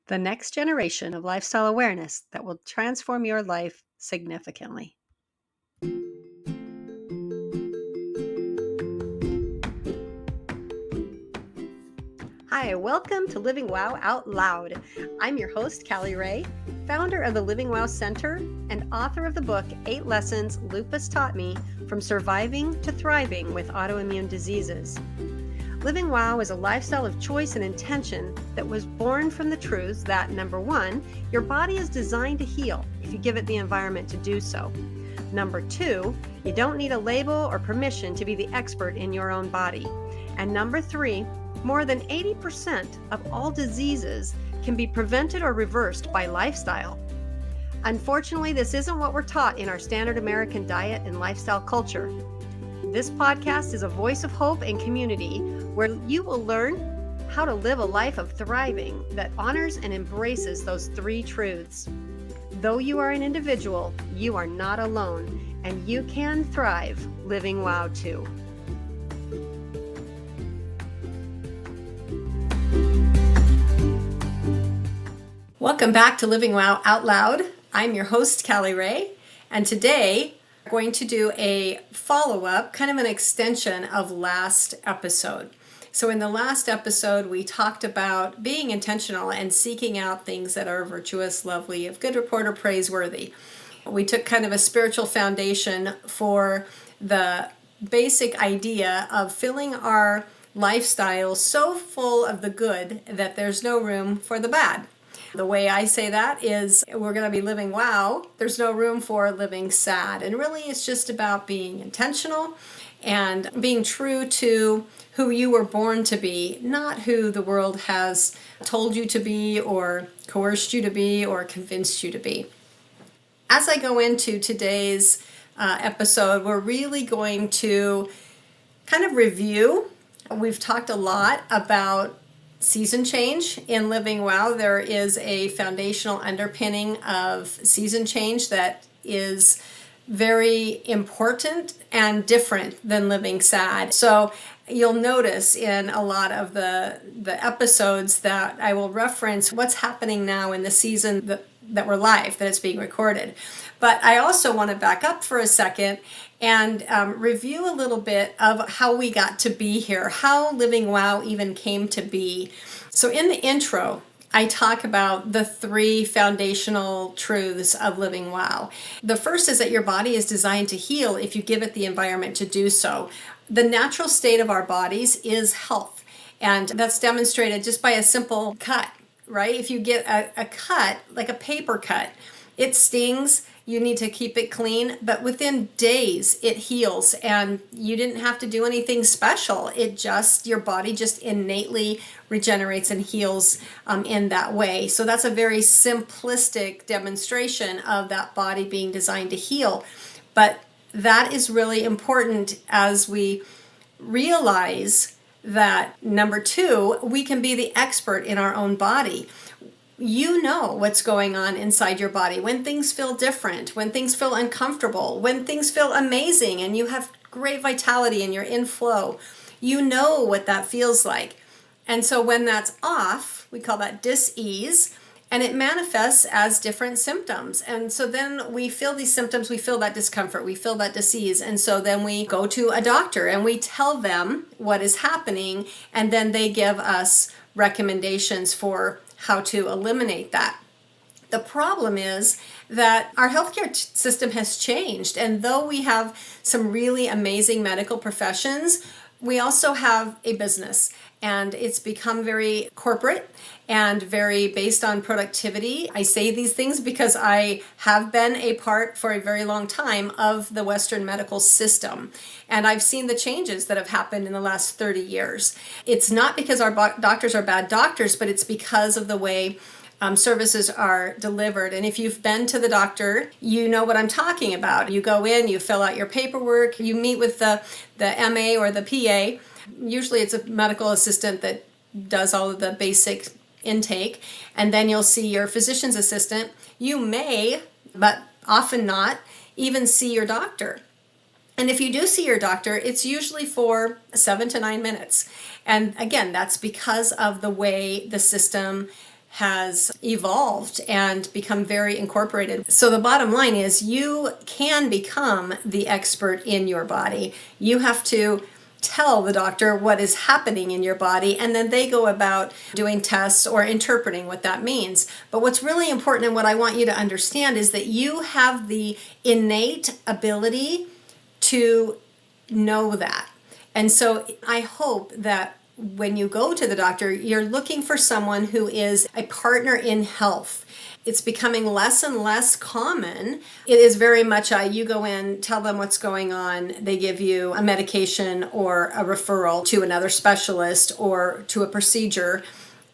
the next generation of lifestyle awareness that will transform your life significantly. Hi, welcome to Living Wow Out Loud. I'm your host, CallyRae, founder of the Living Wow Center and author of the book, 8 Lessons Lupus Taught Me, From Surviving to Thriving with Autoimmune Diseases. Living Wow is a lifestyle of choice and intention that was born from the truths that, number one, your body is designed to heal if you give it the environment to do so. Number two, you don't need a label or permission to be the expert in your own body. And number three, more than 80% of all diseases can be prevented or reversed by lifestyle. Unfortunately, this isn't what we're taught in our standard American diet and lifestyle culture. This podcast is a voice of hope and community where you will learn how to live a life of thriving that honors and embraces those three truths. Though you are an individual, you are not alone, and you can thrive living wow too. Welcome back to Living Wow Out Loud. I'm your host, CallyRae, and today we're going to do a follow-up, kind of an extension of last episode. So in the last episode, we talked about being intentional and seeking out things that are virtuous, lovely, of good report, or praiseworthy. We took kind of a spiritual foundation for the basic idea of filling our lifestyle so full of the good that there's no room for the bad. The way I say that is we're going to be living wow. There's no room for living sad. And really it's just about being intentional and being true to who you were born to be, not who the world has told you to be or coerced you to be or convinced you to be. As I go into today's episode, we're really going to kind of review. We've talked a lot about season change in Living Wow. There is a foundational underpinning of season change that is very important and different than living sad. So you'll notice in a lot of the episodes that I will reference what's happening now in the season that we're live, that it's being recorded. But I also want to back up for a second and review a little bit of how we got to be here, how Living Wow even came to be. So in the intro, I talk about the three foundational truths of Living Wow. The first is that your body is designed to heal if you give it the environment to do so. The natural state of our bodies is health, and that's demonstrated just by a simple cut, right? If you get a cut, like a paper cut, it stings. You need to keep it clean, but within days it heals and you didn't have to do anything special. Your body just innately regenerates and heals in that way. So that's a very simplistic demonstration of that body being designed to heal. But that is really important as we realize that, number two, we can be the expert in our own body. You know what's going on inside your body when things feel different, when things feel uncomfortable, when things feel amazing and you have great vitality and you're in flow. You know what that feels like. And so when that's off, we call that dis-ease, and it manifests as different symptoms. And so then we feel these symptoms, we feel that discomfort, we feel that dis-ease. And so then we go to a doctor and we tell them what is happening, and then they give us recommendations for how to eliminate that. The problem is that our healthcare system has changed, and though we have some really amazing medical professions, we also have a business, and it's become very corporate and very based on productivity. I say these things because I have been a part for a very long time of the Western medical system, and I've seen the changes that have happened in the last 30 years. It's not because our doctors are bad doctors, but it's because of the way services are delivered. And if you've been to the doctor, you know what I'm talking about. You go in, you fill out your paperwork, you meet with the MA or the PA. Usually it's a medical assistant that does all of the basic intake, and then you'll see your physician's assistant. You may, but often not, even see your doctor. And if you do see your doctor, it's usually for 7 to 9 minutes. And again, that's because of the way the system has evolved and become very incorporated. So the bottom line is you can become the expert in your body. You have to tell the doctor what is happening in your body, and then they go about doing tests or interpreting what that means. But what's really important and what I want you to understand is that you have the innate ability to know that. And so I hope that when you go to the doctor, you're looking for someone who is a partner in health. It's becoming less and less common. It is very much you go in, tell them what's going on, they give you a medication or a referral to another specialist or to a procedure.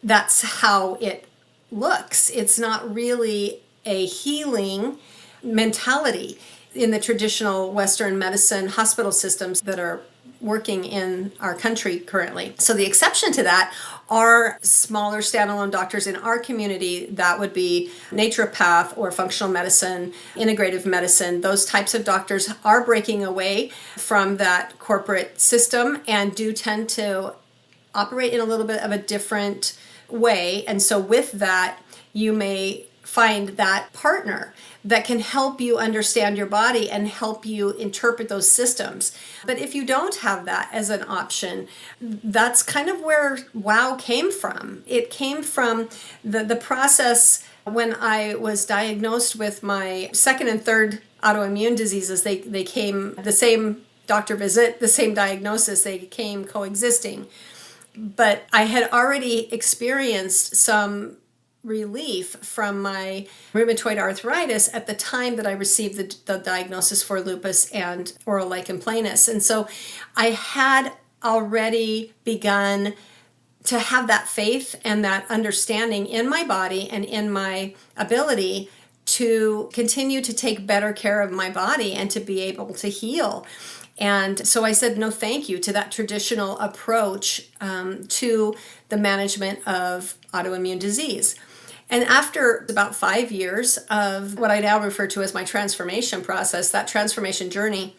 That's how it looks. It's not really a healing mentality in the traditional Western medicine hospital systems that are working in our country currently. So the exception to that are smaller standalone doctors in our community. That would be naturopath or functional medicine, integrative medicine. Those types of doctors are breaking away from that corporate system and do tend to operate in a little bit of a different way. And so with that, you may find that partner that can help you understand your body and help you interpret those systems. But if you don't have that as an option, that's kind of where WOW came from. It came from the process when I was diagnosed with my second and third autoimmune diseases. They came the same doctor visit, the same diagnosis, they came coexisting. But I had already experienced some relief from my rheumatoid arthritis at the time that I received the diagnosis for lupus and oral lichen planus. And so I had already begun to have that faith and that understanding in my body and in my ability to continue to take better care of my body and to be able to heal. And so I said no thank you to that traditional approach to the management of autoimmune disease. And after about 5 years of what I now refer to as my transformation process, that transformation journey,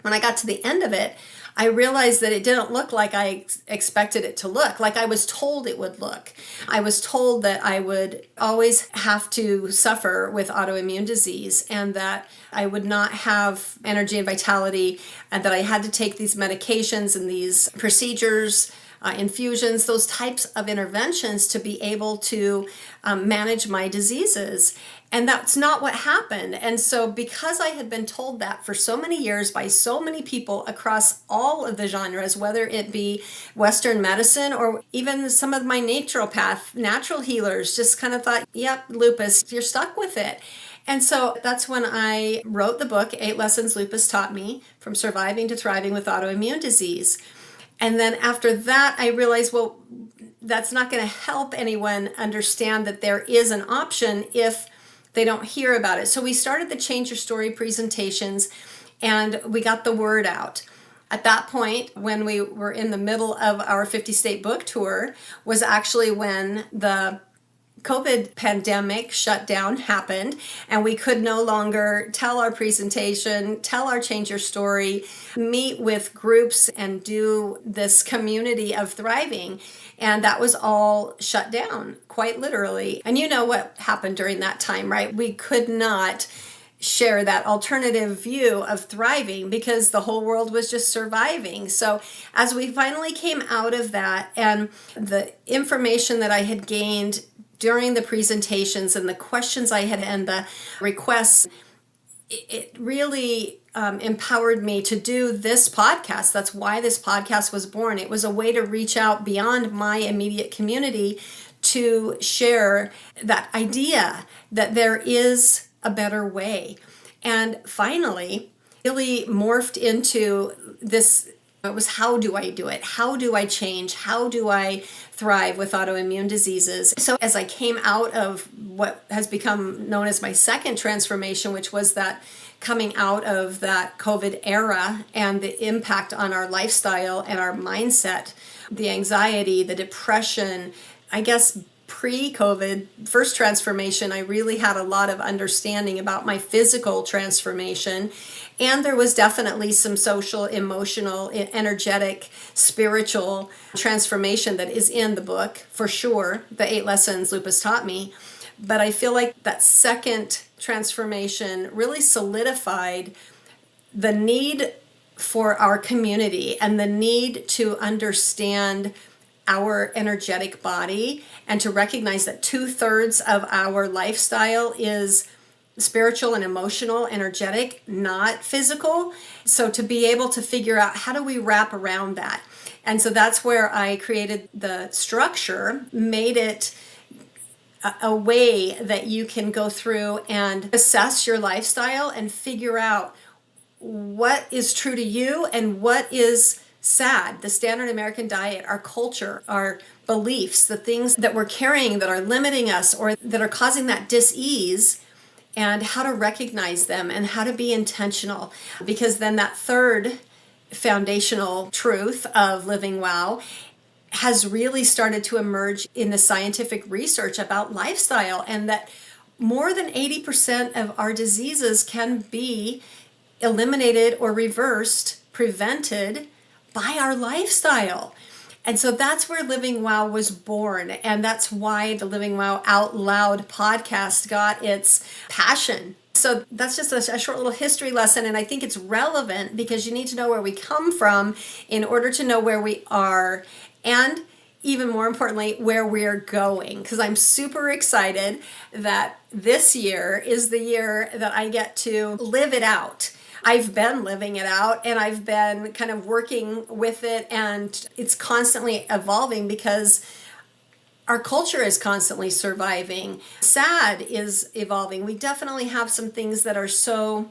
when I got to the end of it, I realized that it didn't look like I expected it to look, like I was told it would look. I was told that I would always have to suffer with autoimmune disease and that I would not have energy and vitality and that I had to take these medications and these procedures, infusions, those types of interventions to be able to manage my diseases. And that's not what happened. And so because I had been told that for so many years by so many people across all of the genres, whether it be Western medicine or even some of my naturopath, natural healers, just kind of thought, yep, lupus, you're stuck with it. And so that's when I wrote the book, 8 Lessons Lupus Taught Me, From Surviving to Thriving with Autoimmune Disease. And then after that, I realized, well, that's not going to help anyone understand that there is an option if they don't hear about it. So we started the Change Your Story presentations and we got the word out. At that point, when we were in the middle of our 50-state book tour, was actually when the COVID pandemic shutdown happened and we could no longer tell our presentation, tell our Change Your Story, meet with groups and do this community of thriving. And that was all shut down, quite literally. And you know what happened during that time, right? We could not share that alternative view of thriving because the whole world was just surviving. So as we finally came out of that and the information that I had gained during the presentations and the questions I had and the requests, it really empowered me to do this podcast. That's why this podcast was born. It was a way to reach out beyond my immediate community to share that idea that there is a better way. And finally, really morphed into this. It was, how do I do it? How do I change? How do I thrive with autoimmune diseases? So as I came out of what has become known as my second transformation, which was that coming out of that COVID era and the impact on our lifestyle and our mindset, the anxiety, the depression, I guess pre-COVID first transformation, I really had a lot of understanding about my physical transformation. And there was definitely some social, emotional, energetic, spiritual transformation that is in the book, for sure, the 8 Lessons Lupus Taught Me. But I feel like that second transformation really solidified the need for our community and the need to understand our energetic body and to recognize that 2/3 of our lifestyle is spiritual and emotional, energetic, not physical. So to be able to figure out how do we wrap around that. And so that's where I created the structure, made it a way that you can go through and assess your lifestyle and figure out what is true to you and what is sad. The standard American diet, our culture, our beliefs, the things that we're carrying that are limiting us or that are causing that dis-ease, and how to recognize them and how to be intentional. Because then that third foundational truth of living well has really started to emerge in the scientific research about lifestyle, and that more than 80% of our diseases can be eliminated or reversed, prevented by our lifestyle. And so that's where Living Well was born. And that's why the Living Well Out Loud podcast got its passion. So that's just a short little history lesson. And I think it's relevant because you need to know where we come from in order to know where we are. And even more importantly, where we're going. Because I'm super excited that this year is the year that I get to live it out. I've been living it out and I've been kind of working with it, and it's constantly evolving because our culture is constantly surviving. SAD is evolving. We definitely have some things that are so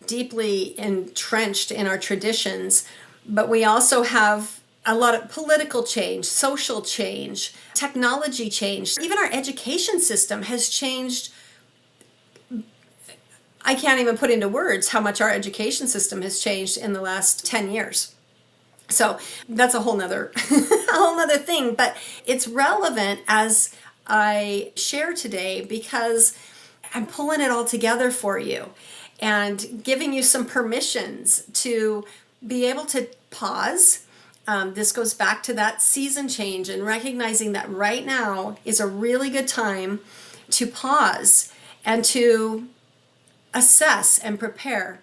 deeply entrenched in our traditions, but we also have a lot of political change, social change, technology change. Even our education system has changed. I can't even put into words how much our education system has changed in the last 10 years. So that's a whole nother, a whole nother thing, but it's relevant as I share today because I'm pulling it all together for you and giving you some permissions to be able to pause. This goes back to that season change and recognizing that right now is a really good time to pause and to assess and prepare.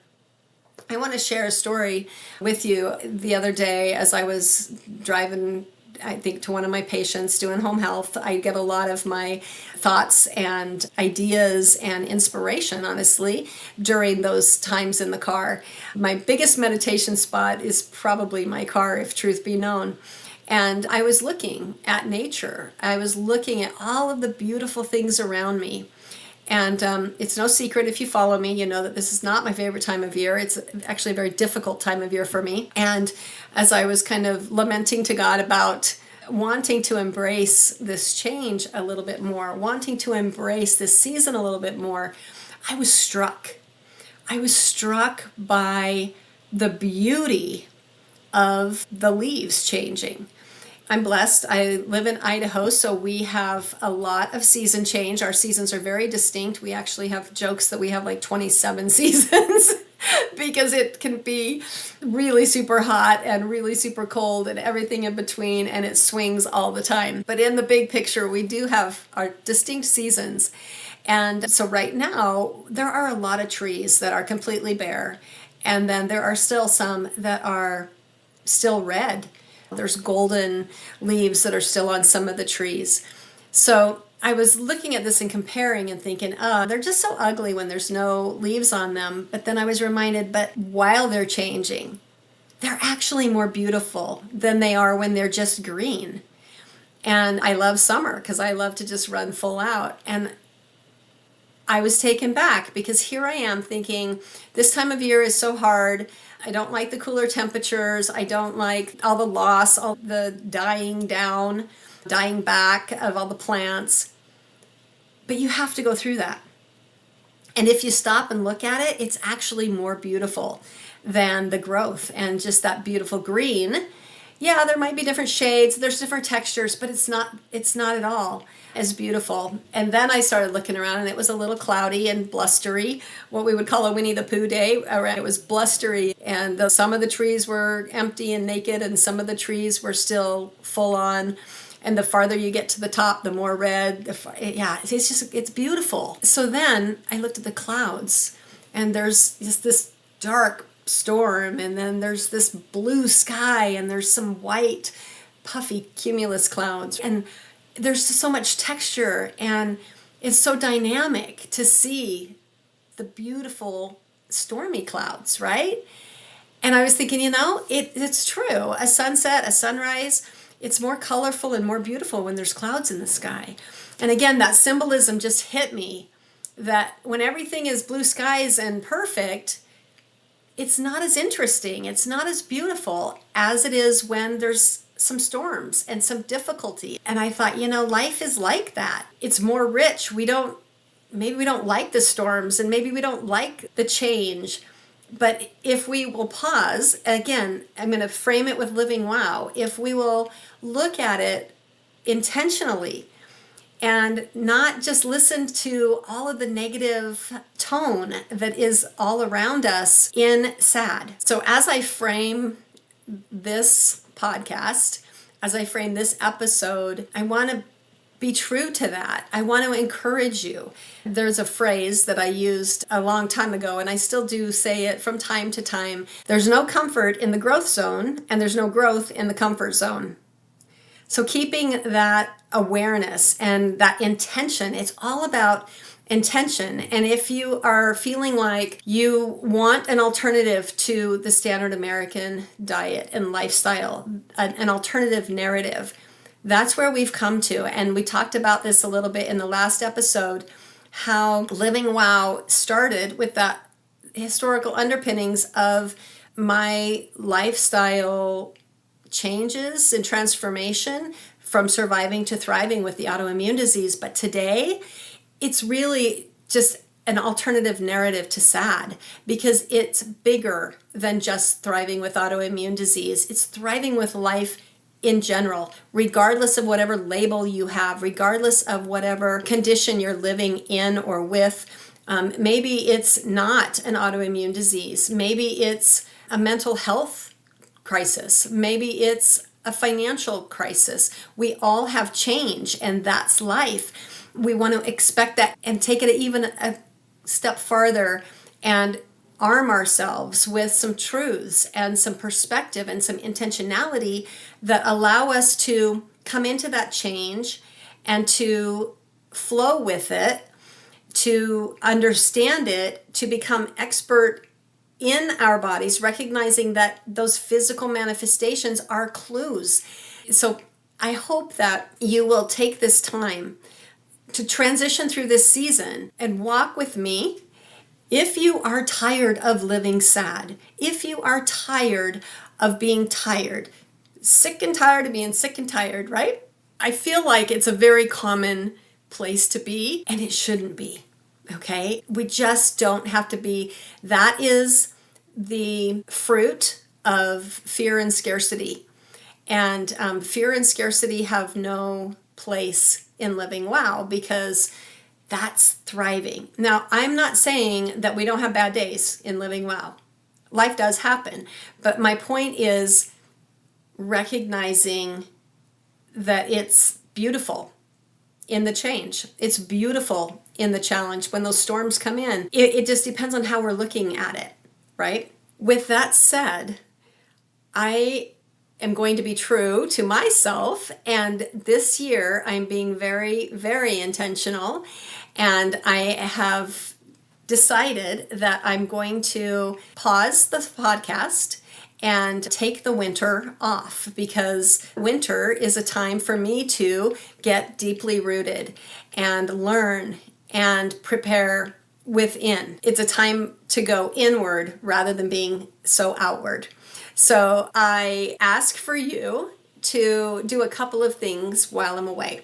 I want to share a story with you. The other day as I was driving, I think, to one of my patients doing home health, I get a lot of my thoughts and ideas and inspiration, honestly, during those times in the car. My biggest meditation spot is probably my car, if truth be known. And I was looking at nature. I was looking at all of the beautiful things around me. And it's no secret, if you follow me, you know that this is not my favorite time of year. It's actually a very difficult time of year for me. And as I was kind of lamenting to God about wanting to embrace this change a little bit more, wanting to embrace this season a little bit more, I was struck. I was struck by the beauty of the leaves changing. I'm blessed. I live in Idaho, so we have a lot of season change. Our seasons are very distinct. We actually have jokes that we have like 27 seasons because it can be really super hot and really super cold and everything in between, and it swings all the time. But in the big picture, we do have our distinct seasons. And so right now, there are a lot of trees that are completely bare, and then there are still some that are still red. There's golden leaves that are still on some of the trees. So I was looking at this and comparing and thinking, oh, they're just so ugly when there's no leaves on them. But then I was reminded, but while they're changing, they're actually more beautiful than they are when they're just green. And I love summer because I love to just run full out. And I was taken back because here I am thinking, this time of year is so hard. I don't like the cooler temperatures. I don't like all the loss, all the dying down, dying back of all the plants. But you have to go through that. And if you stop and look at it, it's actually more beautiful than the growth and just that beautiful green. Yeah, there might be different shades, there's different textures, but it's not at all as beautiful. And then I started looking around and it was a little cloudy and blustery, what we would call a Winnie the Pooh day. It was blustery, and some of the trees were empty and naked, and some of the trees were still full on. And the farther you get to the top, the more red. Yeah, it's beautiful. So then I looked at the clouds, and there's just this dark storm, and then there's this blue sky, and there's some white puffy cumulus clouds, and there's just so much texture, and it's so dynamic to see the beautiful stormy clouds, right? And I was thinking, it's true. A sunset, a sunrise, it's more colorful and more beautiful when there's clouds in the sky. And again, that symbolism just hit me, that when everything is blue skies and perfect, it's not as interesting, it's not as beautiful as it is when there's some storms and some difficulty. And I thought, life is like that. It's more rich. Maybe we don't like the storms, and maybe we don't like the change. But if we will pause, again, I'm going to frame it with Living Wow. If we will look at it intentionally and not just listen to all of the negative tone that is all around us in sad. So as I frame this podcast, as I frame this episode, I want to be true to that. I want to encourage you. There's a phrase that I used a long time ago, and I still do say it from time to time. There's no comfort in the growth zone, and there's no growth in the comfort zone. So keeping that awareness and that intention, it's all about intention. And if you are feeling like you want an alternative to the standard American diet and lifestyle, an alternative narrative, that's where we've come to. And we talked about this a little bit in the last episode, how Living Wow started with that historical underpinnings of my lifestyle changes and transformation from surviving to thriving with the autoimmune disease. But today, it's really just an alternative narrative to SAD, because it's bigger than just thriving with autoimmune disease. It's thriving with life in general, regardless of whatever label you have, regardless of whatever condition you're living in or with. Maybe it's not an autoimmune disease. Maybe it's a mental health crisis. Maybe it's a financial crisis. We all have change, and that's life. We want to expect that and take it even a step farther and arm ourselves with some truths and some perspective and some intentionality that allow us to come into that change and to flow with it, to understand it, to become expert in our bodies, recognizing that those physical manifestations are clues. So I hope that you will take this time to transition through this season and walk with me. If you are tired of living sad, if you are tired of being tired, sick and tired of being sick and tired, right? I feel like it's a very common place to be, and it shouldn't be, okay? We just don't have to be. That is the fruit of fear and scarcity. And fear and scarcity have no place in Living Wow, because that's thriving. Now, I'm not saying that we don't have bad days in Living Wow. Life does happen. But my point is recognizing that it's beautiful in the change. It's beautiful in the challenge. When those storms come in, it just depends on how we're looking at it, right? With that said, I am going to be true to myself, and this year I'm being very, very intentional, and I have decided that I'm going to pause the podcast and take the winter off, because winter is a time for me to get deeply rooted and learn and prepare within. It's a time to go inward rather than being so outward. So I ask for you to do a couple of things while I'm away.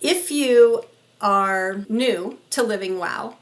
If you are new to Living Wow,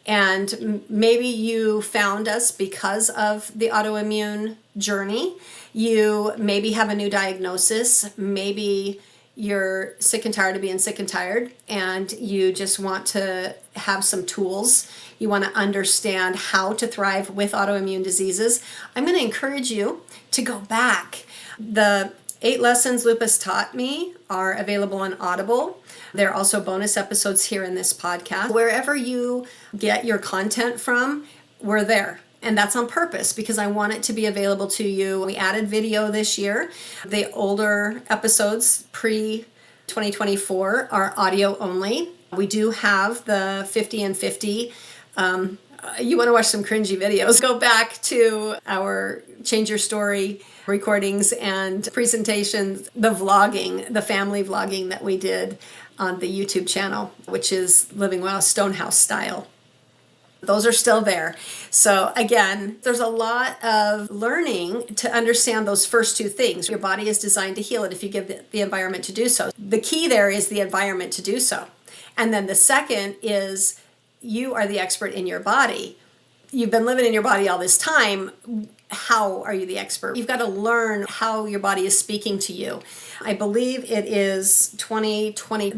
and maybe you found us because of the autoimmune journey, You maybe have a new diagnosis, maybe you're sick and tired of being sick and tired, and you just want to have some tools. You want to understand how to thrive with autoimmune diseases. I'm going to encourage you to go back. The 8 Lessons Lupus Taught Me are available on Audible. There are also bonus episodes here in this podcast. Wherever you get your content from, we're there. And that's on purpose because I want it to be available to you. We added video this year. The older episodes, pre-2024, are audio only. We do have the 50 and 50. You want to watch some cringy videos, go back to our Change Your Story recordings and presentations, the vlogging, the family vlogging that we did on the YouTube channel, which is Living Well Stonehouse style. Those are still there. So again, there's a lot of learning to understand those first two things. Your body is designed to heal it if you give the environment to do so. The key there is the environment to do so. And then the second is you are the expert in your body. You've been living in your body all this time. How are you the expert? You've got to learn how your body is speaking to you. I believe it is 2020,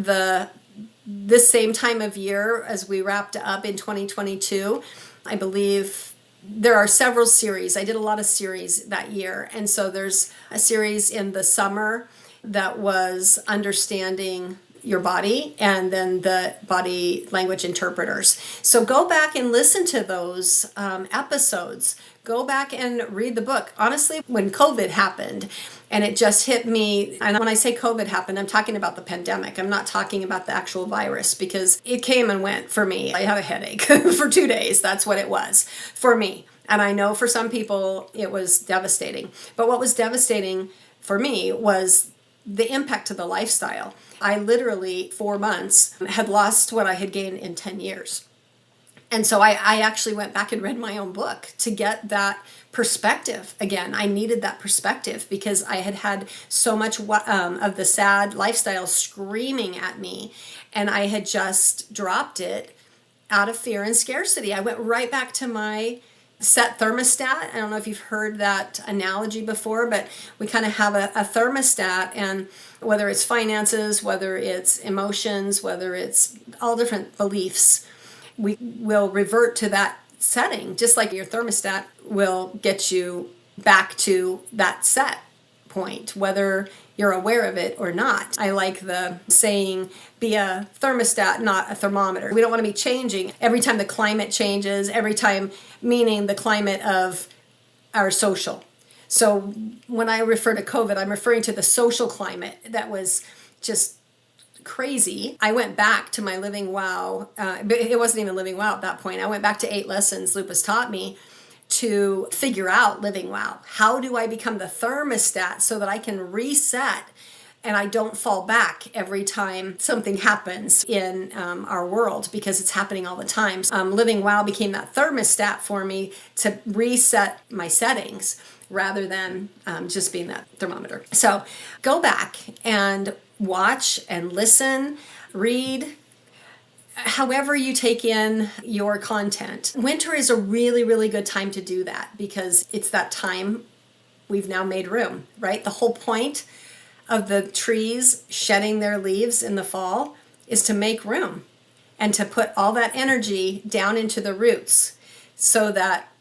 this same time of year as we wrapped up in 2022. I believe there are several series. I did a lot of series that year. And so there's a series in the summer that was understanding your body, and then the body language interpreters. So go back and listen to those episodes. Go back and read the book. Honestly, when COVID happened, and it just hit me, and when I say COVID happened, I'm talking about the pandemic. I'm not talking about the actual virus, because it came and went for me. I had a headache for 2 days. That's what it was for me. And I know for some people it was devastating. But what was devastating for me was the impact to the lifestyle. I literally, 4 months, had lost what I had gained in 10 years. And so I actually went back and read my own book to get that perspective. Again, I needed that perspective because I had had so much of the sad lifestyle screaming at me, and I had just dropped it out of fear and scarcity. I went right back to my set thermostat. I don't know if you've heard that analogy before, but we kind of have a thermostat, and whether it's finances, whether it's emotions, whether it's all different beliefs, we will revert to that setting, just like your thermostat will get you back to that set point, whether you're aware of it or not. I like the saying, be a thermostat, not a thermometer. We don't want to be changing every time the climate changes, every time, meaning the climate of our social. So when I refer to COVID, I'm referring to the social climate that was just crazy. I went back to my Living Wow, but it wasn't even Living Wow at that point. I went back to 8 Lessons Lupus Taught Me to figure out Living Wow. How do I become the thermostat so that I can reset and I don't fall back every time something happens in our world, because it's happening all the time. Living Wow became that thermostat for me to reset my settings rather than just being that thermometer. So go back and watch and listen, read, however you take in your content. Winter is a really, really good time to do that because it's that time we've now made room, right? The whole point of the trees shedding their leaves in the fall is to make room and to put all that energy down into the roots so that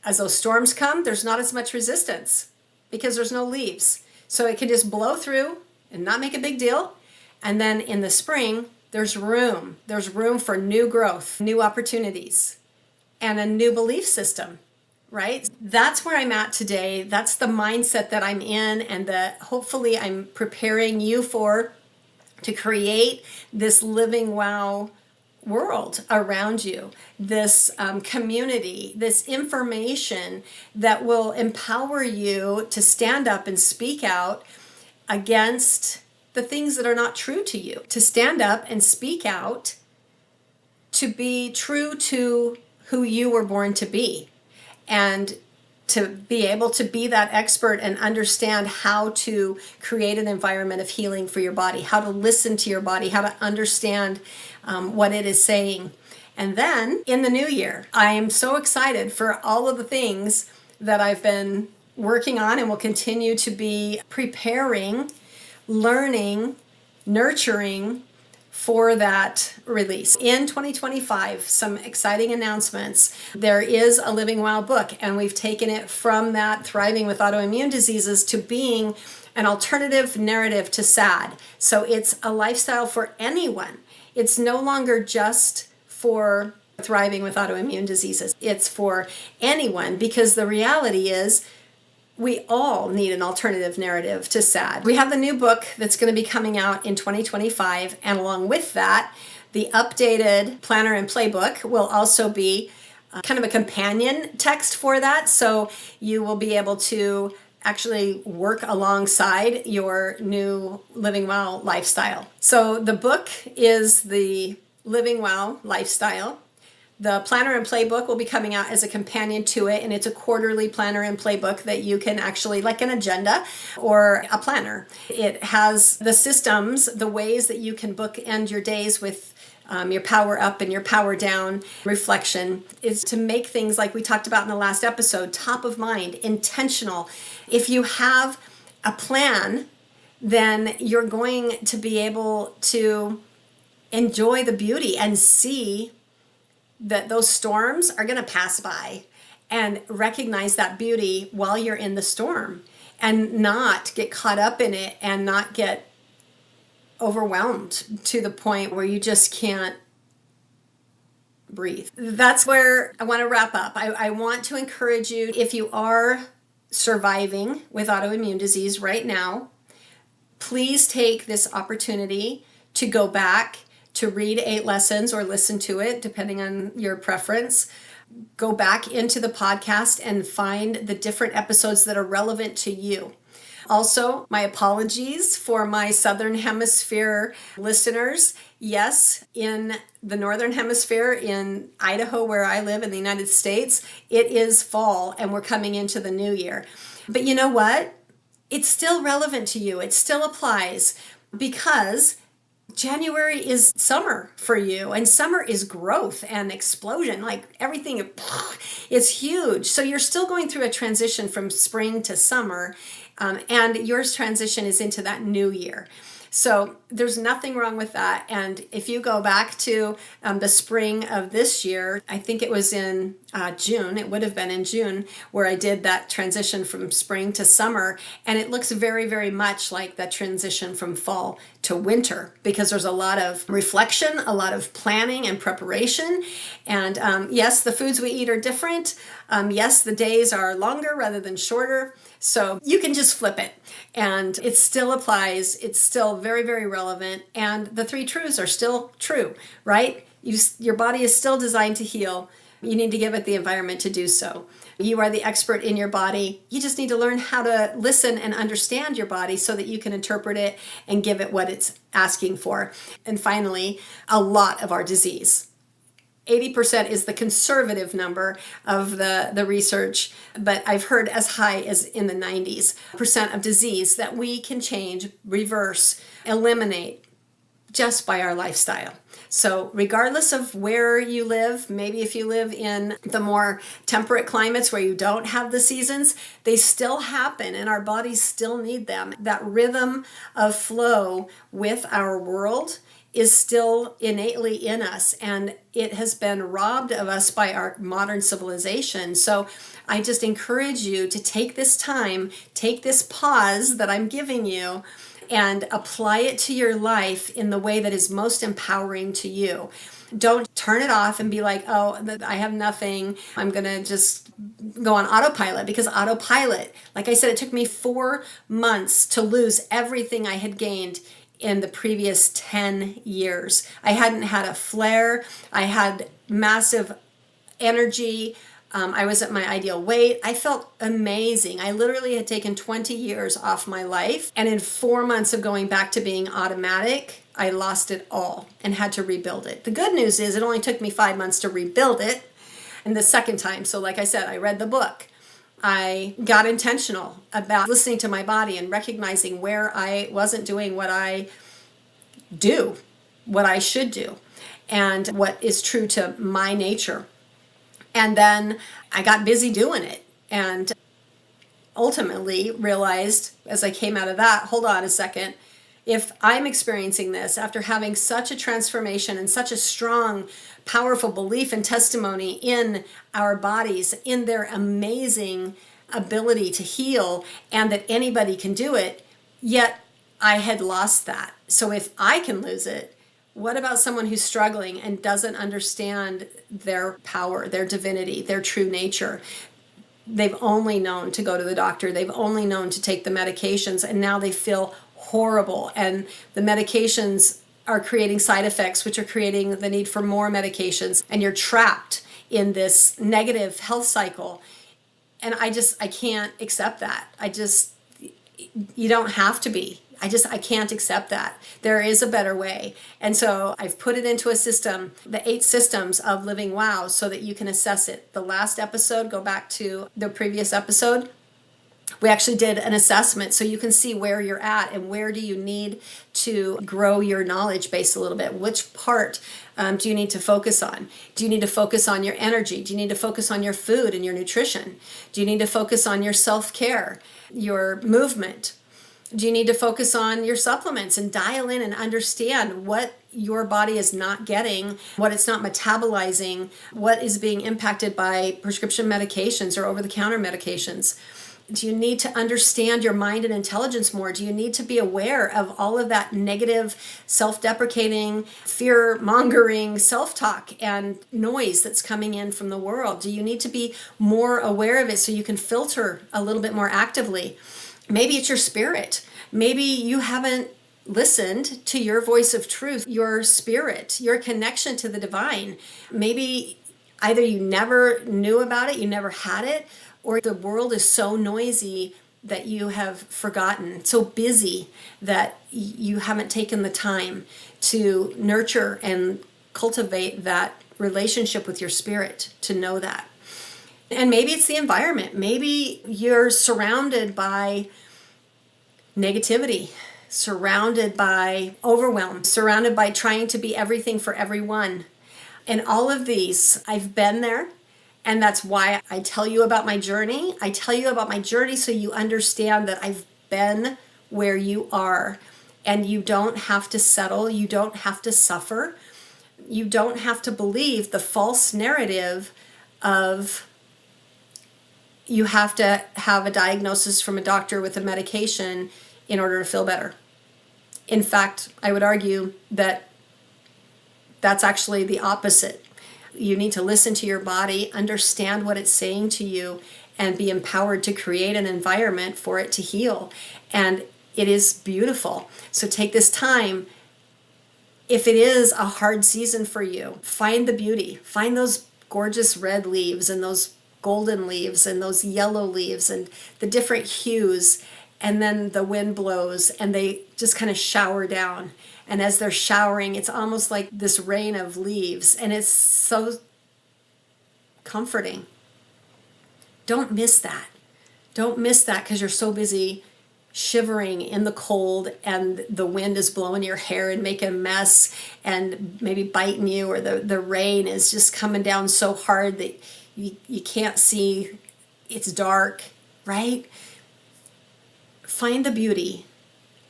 as those storms come, there's not as much resistance because there's no leaves. So it can just blow through and not make a big deal. And then in the spring, there's room. There's room for new growth, new opportunities, and a new belief system, right? That's where I'm at today. That's the mindset that I'm in, and that hopefully I'm preparing you for, to create this Living Wow world around you, this community, this information that will empower you to stand up and speak out against the things that are not true to you, to stand up and speak out, to be true to who you were born to be, and to be able to be that expert and understand how to create an environment of healing for your body, how to listen to your body, how to understand what it is saying. And then in the new year, I am so excited for all of the things that I've been working on and will continue to be preparing, learning, nurturing for that release. In 2025, some exciting announcements. There is a Living Well book, and we've taken it from that Thriving with Autoimmune Diseases to being an alternative narrative to SAD. So it's a lifestyle for anyone. It's no longer just for thriving with autoimmune diseases. It's for anyone, because the reality is we all need an alternative narrative to SAD. We have the new book that's going to be coming out in 2025, and along with that, the updated planner and playbook will also be kind of a companion text for that. So you will be able to actually work alongside your new Living Well lifestyle. So the book is the Living Well lifestyle. The planner and playbook will be coming out as a companion to it, and it's a quarterly planner and playbook that you can actually, like an agenda or a planner. It has the systems, the ways that you can bookend your days with your power up and your power down reflection, is to make things, like we talked about in the last episode, top of mind, intentional. If you have a plan, then you're going to be able to enjoy the beauty and see that those storms are going to pass by, and recognize that beauty while you're in the storm, and not get caught up in it and not get overwhelmed to the point where you just can't breathe. That's where I want to wrap up. I want to encourage you, if you are surviving with autoimmune disease right now, please take this opportunity to go back to read 8 lessons or listen to it, depending on your preference. Go back into the podcast and find the different episodes that are relevant to you. Also, my apologies for my Southern Hemisphere listeners. Yes, in the Northern Hemisphere, in Idaho, where I live in the United States, it is fall and we're coming into the new year. But you know what? It's still relevant to you. It still applies, because January is summer for you, and summer is growth and explosion. Like everything is huge. So you're still going through a transition from spring to summer, and your transition is into that new year. So there's nothing wrong with that. And if you go back to the spring of this year, I think it was in June, it would have been in June, where I did that transition from spring to summer. And it looks very, very much like that transition from fall to winter, because there's a lot of reflection, a lot of planning and preparation. And yes, the foods we eat are different. Yes, the days are longer rather than shorter. So you can just flip it, and it still applies. It's still very, very relevant. And the 3 truths are still true, right? Your body is still designed to heal. You need to give it the environment to do so. You are the expert in your body. You just need to learn how to listen and understand your body so that you can interpret it and give it what it's asking for. And finally, a lot of our disease, 80% is the conservative number of the research, but I've heard as high as in the 90s% of disease that we can change, reverse, eliminate just by our lifestyle. So regardless of where you live, maybe if you live in the more temperate climates where you don't have the seasons, they still happen and our bodies still need them. That rhythm of flow with our world is still innately in us, and it has been robbed of us by our modern civilization. So I just encourage you to take this time, take this pause that I'm giving you, and apply it to your life in the way that is most empowering to you. Don't turn it off and be like, oh, I have nothing, I'm going to just go on autopilot, because autopilot, like I said, it took me 4 months to lose everything I had gained in the previous 10 years. I hadn't had a flare. I had massive energy. I was at my ideal weight. I felt amazing. I literally had taken 20 years off my life. And in 4 months of going back to being automatic, I lost it all and had to rebuild it. The good news is it only took me 5 months to rebuild it. And the second time, so like I said, I read the book. I got intentional about listening to my body and recognizing where I wasn't doing what I do, what I should do, and what is true to my nature. And then I got busy doing it. And ultimately realized as I came out of that, hold on a second, if I'm experiencing this after having such a transformation and such a strong, powerful belief and testimony in our bodies, in their amazing ability to heal, and that anybody can do it, yet I had lost that. So if I can lose it, what about someone who's struggling and doesn't understand their power, their divinity, their true nature? They've only known to go to the doctor. They've only known to take the medications, and now they feel horrible. And the medications are creating side effects, which are creating the need for more medications. And you're trapped in this negative health cycle. And I can't accept that. You don't have to be. I can't accept that. There is a better way. And so I've put it into a system, the 8 systems of Living Wow, so that you can assess it. The last episode, go back to the previous episode, we actually did an assessment so you can see where you're at and where do you need to grow your knowledge base a little bit. Which part do you need to focus on? Do you need to focus on your energy? Do you need to focus on your food and your nutrition? Do you need to focus on your self-care, your movement? Do you need to focus on your supplements and dial in and understand what your body is not getting, what it's not metabolizing, what is being impacted by prescription medications or over-the-counter medications? Do you need to understand your mind and intelligence more? Do you need to be aware of all of that negative, self-deprecating, fear-mongering self-talk and noise that's coming in from the world? Do you need to be more aware of it so you can filter a little bit more actively? Maybe it's your spirit. Maybe you haven't listened to your voice of truth, your spirit, your connection to the divine. Maybe either you never knew about it, you never had it, or the world is so noisy that you have forgotten, so busy that you haven't taken the time to nurture and cultivate that relationship with your spirit to know that. And maybe it's the environment. Maybe you're surrounded by negativity, surrounded by overwhelm, surrounded by trying to be everything for everyone. And all of these, I've been there. And that's why I tell you about my journey. I tell you about my journey so you understand that I've been where you are. And you don't have to settle. You don't have to suffer. You don't have to believe the false narrative of you have to have a diagnosis from a doctor with a medication in order to feel better. In fact, I would argue that that's actually the opposite. You need to listen to your body, understand what it's saying to you, and be empowered to create an environment for it to heal. And it is beautiful. So take this time. If it is a hard season for you, find the beauty. Find those gorgeous red leaves and those golden leaves and those yellow leaves and the different hues. And then the wind blows and they just kind of shower down. And as they're showering, it's almost like this rain of leaves. And it's so comforting. Don't miss that. Don't miss that because you're so busy shivering in the cold and the wind is blowing your hair and making a mess and maybe biting you, or the rain is just coming down so hard that you can't see. It's dark, right? Find the beauty.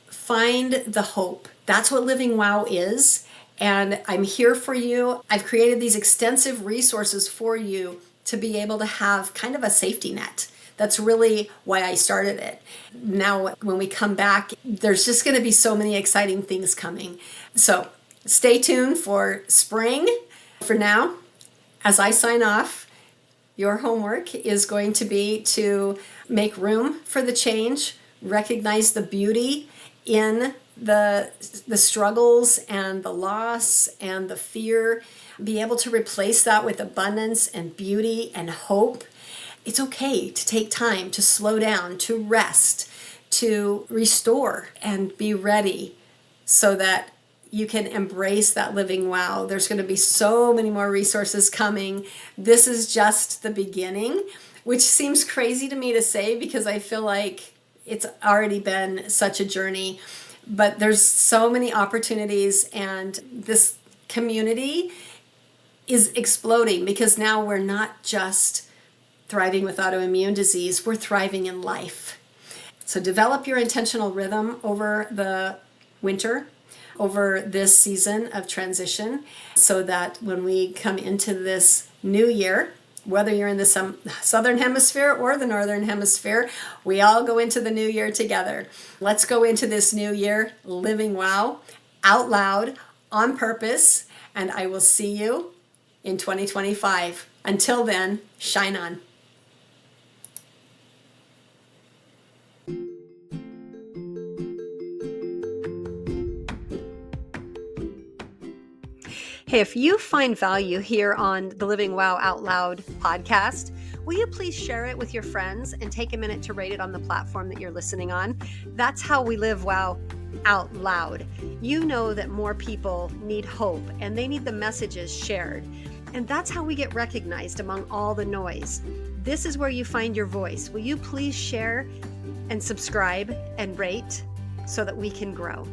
Find the hope. That's what Living Wow is. And I'm here for you. I've created these extensive resources for you to be able to have kind of a safety net. That's really why I started it. Now, when we come back, there's just going to be so many exciting things coming. So stay tuned for spring. For now, as I sign off, your homework is going to be to make room for the change, recognize the beauty in the struggles and the loss and the fear, be able to replace that with abundance and beauty and hope. It's okay to take time to slow down, to rest, to restore, and be ready so that you can embrace that living wow. There's going to be so many more resources coming. This is just the beginning, which seems crazy to me to say because I feel like it's already been such a journey. But there's so many opportunities, and this community is exploding because now we're not just thriving with autoimmune disease, we're thriving in life. So develop your intentional rhythm over the winter, over this season of transition, so that when we come into this new year, whether you're in the southern hemisphere or the northern hemisphere, we all go into the new year together. Let's go into this new year living wow, out loud, on purpose, and I will see you in 2025. Until then, shine on. Hey, if you find value here on the Living Wow Out Loud podcast, will you please share it with your friends and take a minute to rate it on the platform that you're listening on? That's how we live wow out loud. You know that more people need hope and they need the messages shared. And that's how we get recognized among all the noise. This is where you find your voice. Will you please share and subscribe and rate so that we can grow?